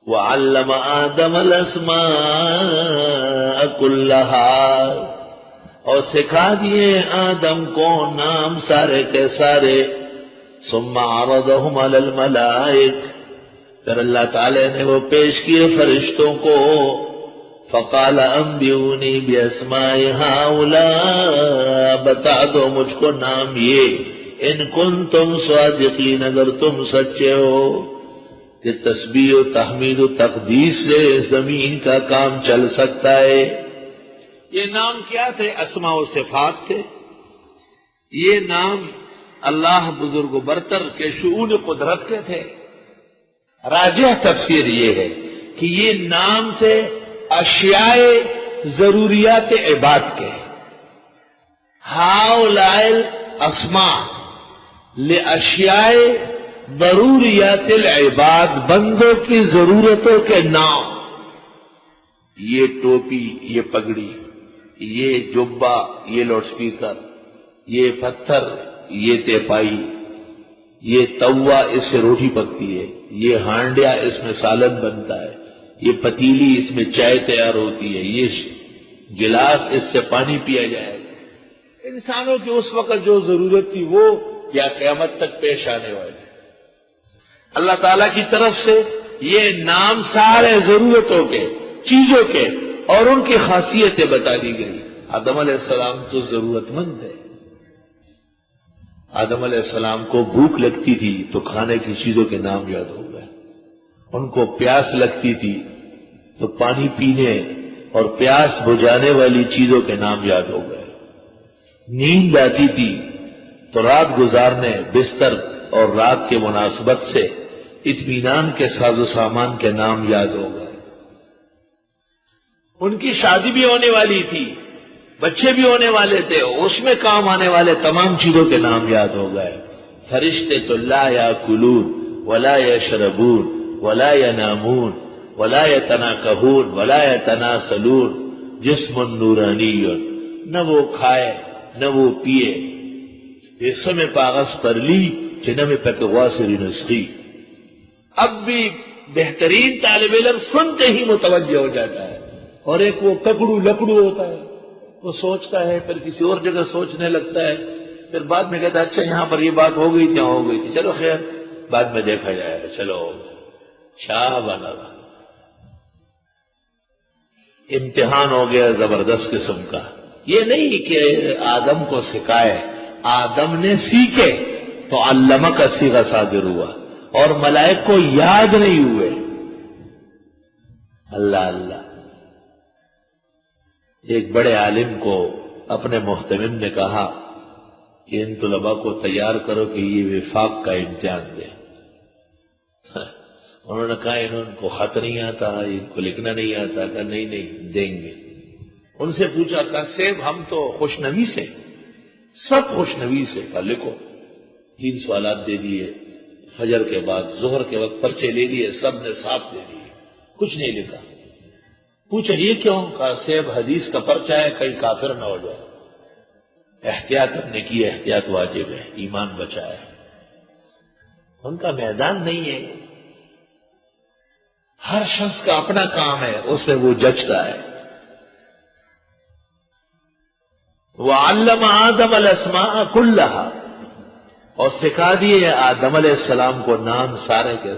وعلم آدم الاسماء كلها، اور سکھا دیے آدم کو نام سارے کے سارے. ثم عرضهم على الملائک، پھر اللہ تعالی نے وہ پیش کیے فرشتوں کو. فقال انبئونی باسماء هؤلاء، بتا دو مجھ کو نام یہ، ان کنتم صادقین، اگر تم سچے ہو کہ تسبیح و تحمید و تقدیس سے زمین کا کام چل سکتا ہے. یہ نام کیا تھے؟ اسماء و صفات تھے. یہ نام اللہ بزرگ و برتر کے شؤون قدرت کے تھے. راجح تفسیر یہ ہے کہ یہ نام تھے اشیاء ضروریات عباد کے. ہؤلاء الاسماء لاشیاء ضروریات العباد، بندوں کی ضرورتوں کے نام. یہ ٹوپی، یہ پگڑی، یہ جبہ، یہ لاؤڈ سپیکر، یہ پتھر، یہ تیپائی، یہ توا اس سے روٹی پکتی ہے، یہ ہانڈیا اس میں سالن بنتا ہے، یہ پتیلی اس میں چائے تیار ہوتی ہے، یہ گلاس اس سے پانی پیا جائے گا. انسانوں کی اس وقت جو ضرورت تھی وہ یا قیامت تک پیش آنے والی. اللہ تعالیٰ کی طرف سے یہ نام سارے ضرورتوں کے، چیزوں کے اور ان کی خاصیتیں بتا دی گئی. آدم علیہ السلام تو ضرورت مند ہے. آدم علیہ السلام کو بھوک لگتی تھی تو کھانے کی چیزوں کے نام یاد ہو گئے. ان کو پیاس لگتی تھی تو پانی پینے اور پیاس بجھانے والی چیزوں کے نام یاد ہو گئے. نیند آتی تھی تو رات گزارنے، بستر اور رات کے مناسبت سے اطمینان کے ساز و سامان کے نام یاد ہو گئے. ان کی شادی بھی ہونے والی تھی، بچے بھی ہونے والے تھے، اس میں کام آنے والے تمام چیزوں کے نام یاد ہو گئے. فرشتے تو لا یاکلون ولا یشربون ولا ینامون ولا یتناکحون ولا یتناسلون جسم نورانی، نہ وہ کھائے نہ وہ پیے. اس میں پاغس پر لی چنہ میں پکوا سری نسخی. اب بھی بہترین طالب علم سنتے ہی متوجہ ہو جاتا ہے. اور ایک وہ ککڑو لکڑو ہوتا ہے، وہ سوچتا ہے پھر کسی اور جگہ سوچنے لگتا ہے، پھر بعد میں کہتا ہے اچھا یہاں پر یہ بات ہو گئی تھی، ہو گئی تھی، چلو خیر بعد میں دیکھا جائے گا، چلو شاہ بنا. امتحان ہو گیا زبردست قسم کا. یہ نہیں کہ آدم کو سکھائے، آدم نے سیکھے تو علمہ کا صیغہ صادر ہوا، اور ملائک کو یاد نہیں ہوئے. اللہ اللہ. ایک بڑے عالم کو اپنے محتمم نے کہا کہ ان طلباء کو تیار کرو کہ یہ وفاق کا امتحان دیں. انہوں نے کہا ان کو خط نہیں آتا، ان کو لکھنا نہیں آتا. کہا نہیں دیں گے. ان سے پوچھا، کہا صاحب ہم تو خوش نویس ہیں، سب خوش نویس ہیں. کہا لکھو. 3 سوالات دے دیے، فجر کے بعد ظہر کے وقت پرچے لے لیے، سب نے صاف دے دیے، کچھ نہیں لکھا. پوچھا یہ کیوں؟ کہا صاحب حدیث کا پرچہ ہے، کہیں کافر نہ ہو جائے. احتیاط کرنے کی احتیاط واجب ہے، ایمان بچائے. ان کا میدان نہیں ہے. ہر شخص کا اپنا کام ہے، اس میں وہ جچتا ہے. وَعَلَّمَ آدَمَ الْأَسْمَاءَ كُلَّهَا، اور سکھا دیے آدم علیہ السلام کو نام سارے کے